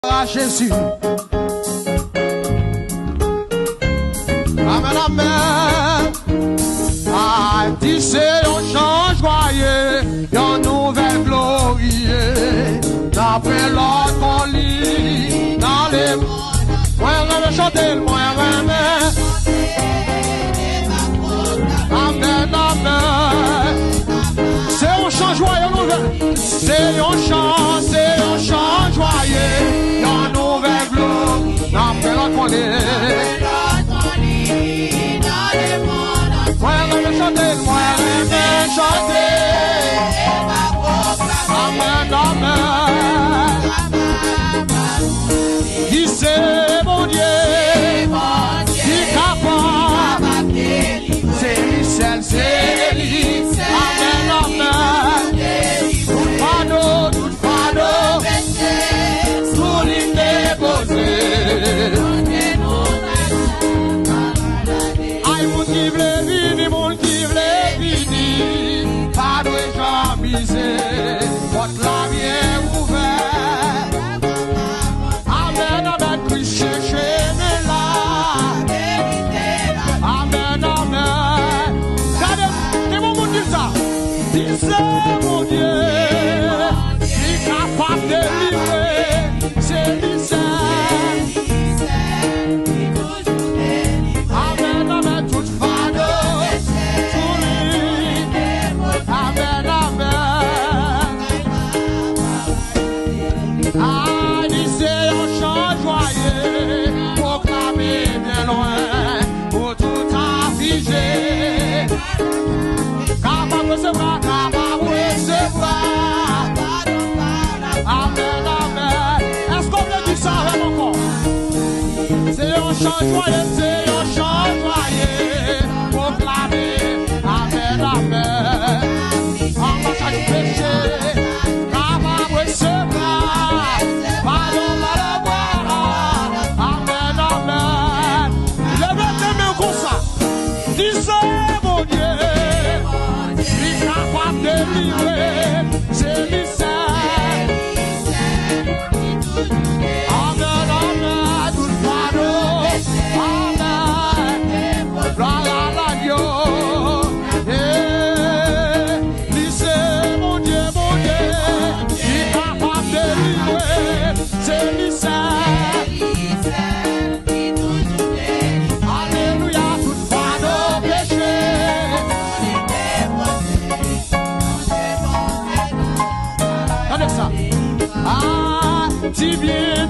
à Jésus. Amen, amen. Ah, dis c'est un change joyeux, une nouvelle glorieux. D'après l'autre qu'on lit dans les mots. Moi, je vais chanter le moi, amen. Amen, amen. C'est un chant joyeux, nouvelle. C'est un chant joyeux, une nouvelle gloire. D'après l'autre qu'on lit. Moi, je vais chanter, moi, je vais chanter. Amen, amen. Qui c'est mon Dieu, qui est capable, c'est lui seul, c'est lui. Amen, amen. Tout fardeau, tout l'île déposé. Aïe, mon qui voulait venir, mon qui voulait venir, pas de jambisé, votre la vie ouverte. Amen, amen, Christ cherchez mes là. Amen, amen. Regardez, mon monde dit ça. Dis mon Dieu, qui est capable de livrer, c'est lui seul. Amen, amen, tout fardeau, tout lui. Amen, amen. Ah, dis un chant joyeux, proclamé bien loin, pour tout affliger. Capable recevoir, capable recevoir. Amen, amen. Est-ce qu'on peut dire ça avec encore? C'est un chant joyeux, c'est un chant joyeux, proclamé. Amen, amen. En marchant du péché, capable recevoir. Pardon, malheur. Amen, amen. Levez tes mains comme ça. Disez, mon Dieu, il est capable de livrer, c'est lui seul. Amen, amen, tout fardeau. Amen, gloire à Dieu. Disez, mon Dieu, il est capable de livrer, c'est lui seul. Alléluia, tout fardeau péché. Regardez ça. Ah, si bien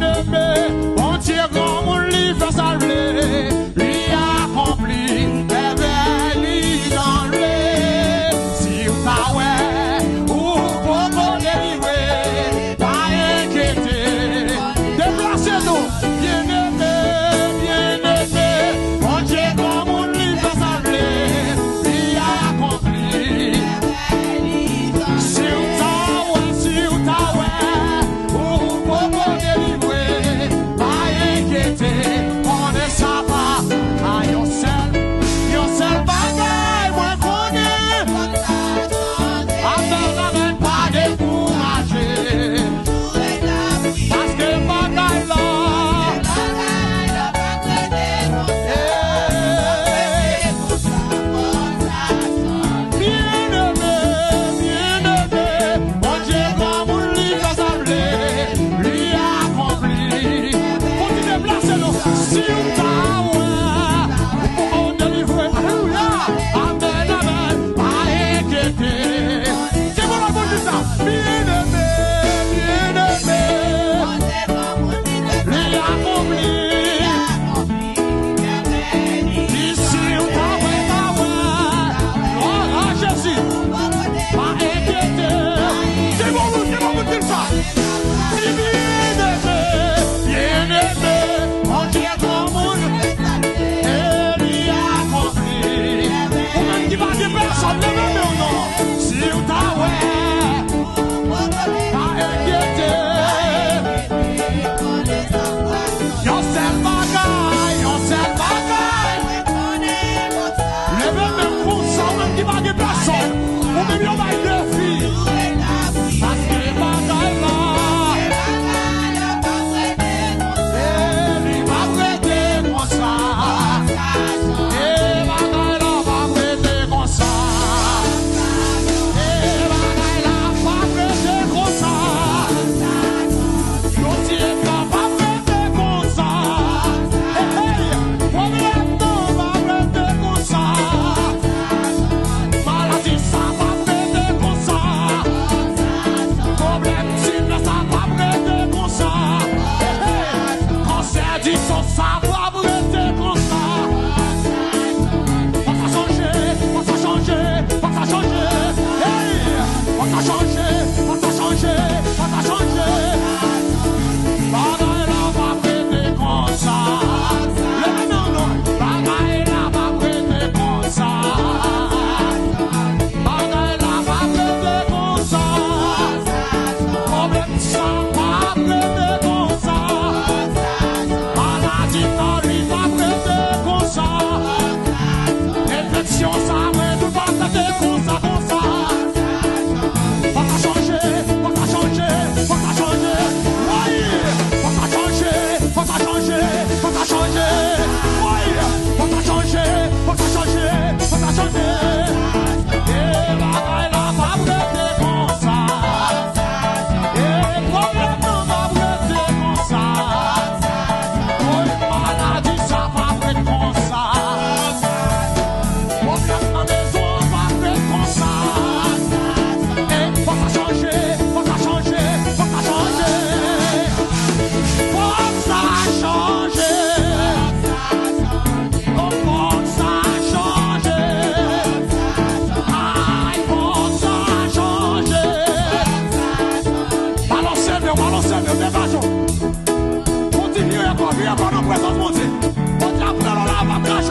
présence, mon Dieu. Bon Dieu, après, alors là, va cracher